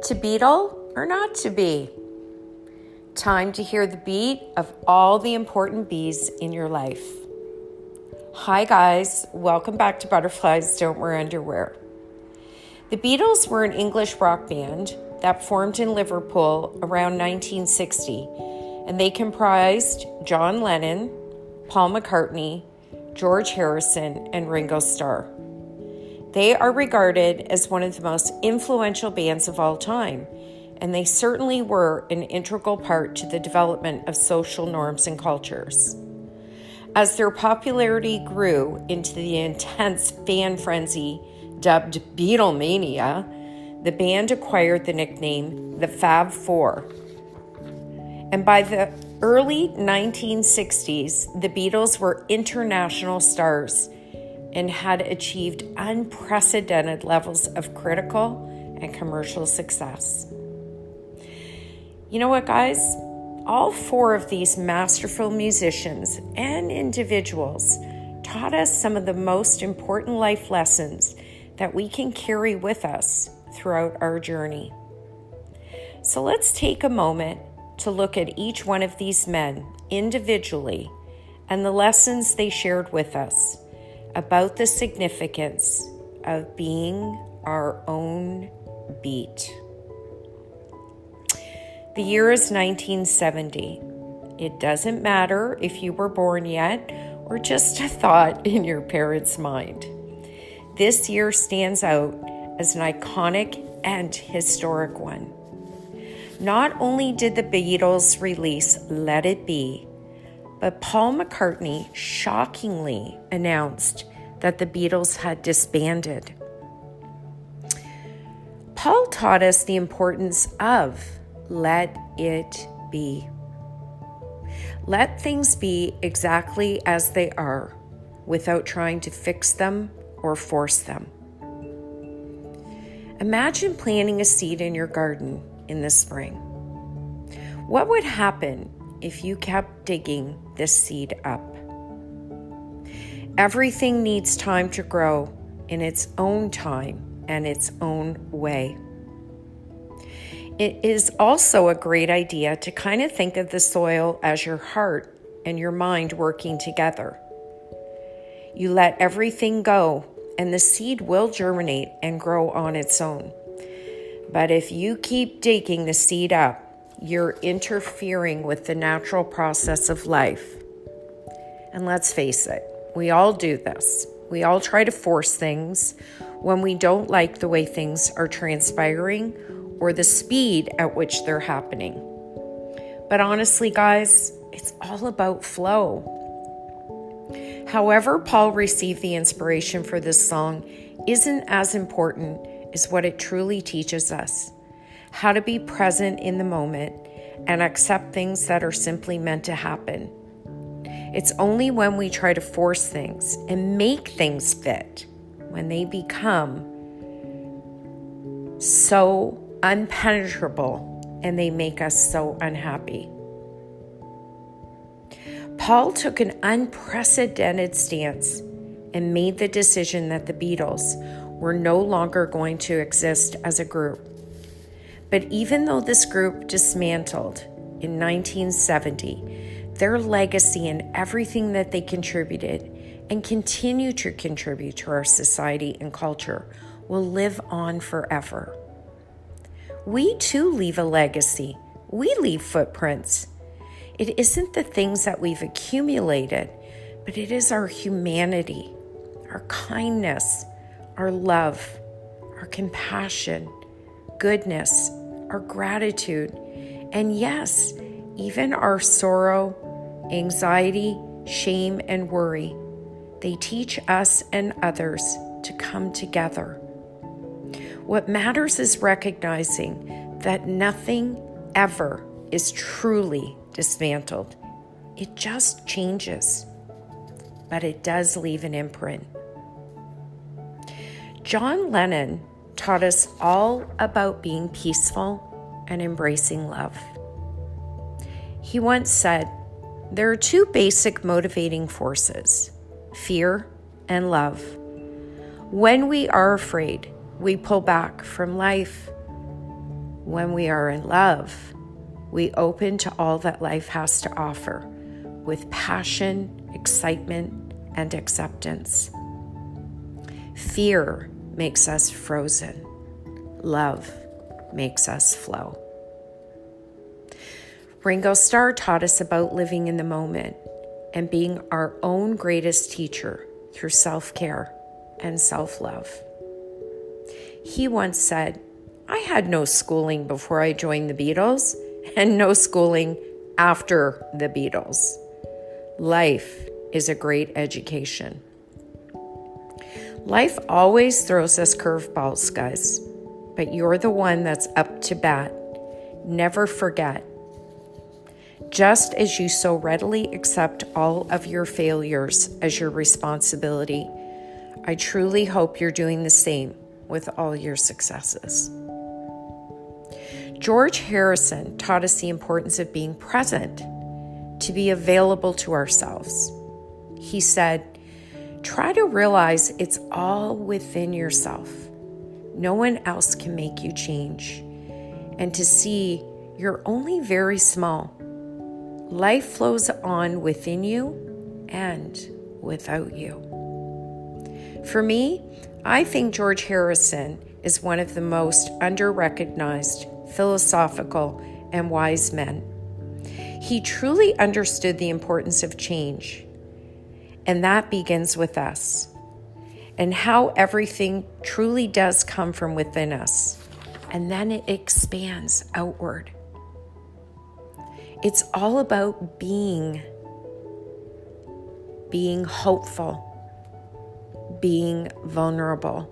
To BEATle or not to be? Time to hear the beat of all the important bees in your life. Hi guys, welcome back to Butterflies Don't Wear Underwear. The Beatles were an English rock band that formed in Liverpool around 1960, and they comprised John Lennon, Paul McCartney, George Harrison, and Ringo Starr. They are regarded as one of the most influential bands of all time, and they certainly were an integral part to the development of social norms and cultures. As their popularity grew into the intense fan frenzy dubbed Beatlemania, the band acquired the nickname the Fab Four. And by the early 1960s, the Beatles were international stars and had achieved unprecedented levels of critical and commercial success. You know what, guys? All four of these masterful musicians and individuals taught us some of the most important life lessons that we can carry with us throughout our journey. So let's take a moment to look at each one of these men individually and the lessons they shared with us about the significance of being our own beat. The year is 1970. It doesn't matter if you were born yet or just a thought in your parents' mind. This year stands out as an iconic and historic one. Not only did the Beatles release Let It Be, but Paul McCartney shockingly announced that the Beatles had disbanded. Paul taught us the importance of let it be. Let things be exactly as they are without trying to fix them or force them. Imagine planting a seed in your garden in the spring. What would happen if you kept digging this seed up? Everything needs time to grow in its own time and its own way. It is also a great idea to kind of think of the soil as your heart and your mind working together. You let everything go, and the seed will germinate and grow on its own. But if you keep digging the seed up, you're interfering with the natural process of life. And let's face it, we all do this. We all try to force things when we don't like the way things are transpiring or the speed at which they're happening. But honestly, guys, it's all about flow. However, Paul received the inspiration for this song isn't as important as what it truly teaches us: how to be present in the moment and accept things that are simply meant to happen. It's only when we try to force things and make things fit when they become so unpenetrable and they make us so unhappy. Paul took an unprecedented stance and made the decision that the Beatles were no longer going to exist as a group. But even though this group dismantled in 1970, their legacy and everything that they contributed and continue to contribute to our society and culture will live on forever. We too leave a legacy. We leave footprints. It isn't the things that we've accumulated, but it is our humanity, our kindness, our love, our compassion, goodness, our gratitude, and yes, even our sorrow, anxiety, shame, and worry. They teach us and others to come together. What matters is recognizing that nothing ever is truly dismantled. It just changes, but it does leave an imprint. John Lennon taught us all about being peaceful and embracing love. He once said, "There are two basic motivating forces, fear and love. When we are afraid, we pull back from life. When we are in love, we open to all that life has to offer with passion, excitement, and acceptance. Fear makes us frozen. Love makes us flow. Ringo Starr taught us about living in the moment and being our own greatest teacher through self-care and self-love. He once said, "I had no schooling before I joined the Beatles and no schooling after the Beatles. Life is a great education." Life always throws us curveballs, guys, but you're the one that's up to bat. Never forget. Just as you so readily accept all of your failures as your responsibility, I truly hope you're doing the same with all your successes. George Harrison taught us the importance of being present, to be available to ourselves. He said, "Try to realize it's all within yourself. No one else can make you change. And to see you're only very small. Life flows on within you and without you." For me, I think George Harrison is one of the most under-recognized, philosophical, and wise men. He truly understood the importance of change, and that begins with us, and how everything truly does come from within us, and then it expands outward. It's all about being hopeful, being vulnerable,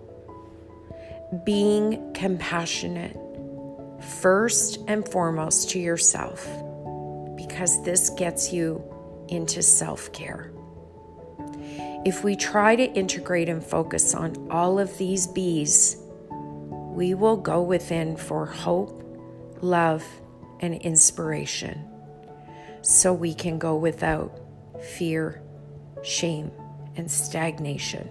being compassionate, first and foremost to yourself, because this gets you into self-care. If we try to integrate and focus on all of these B's, we will go within for hope, love, and inspiration, so we can go without fear, shame, and stagnation.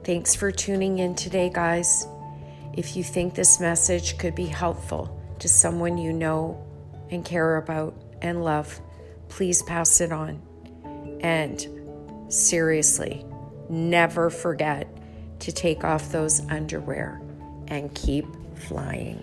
Thanks for tuning in today, guys. If you think this message could be helpful to someone you know and care about and love, please pass it on. And seriously, never forget to take off those underwear and keep flying.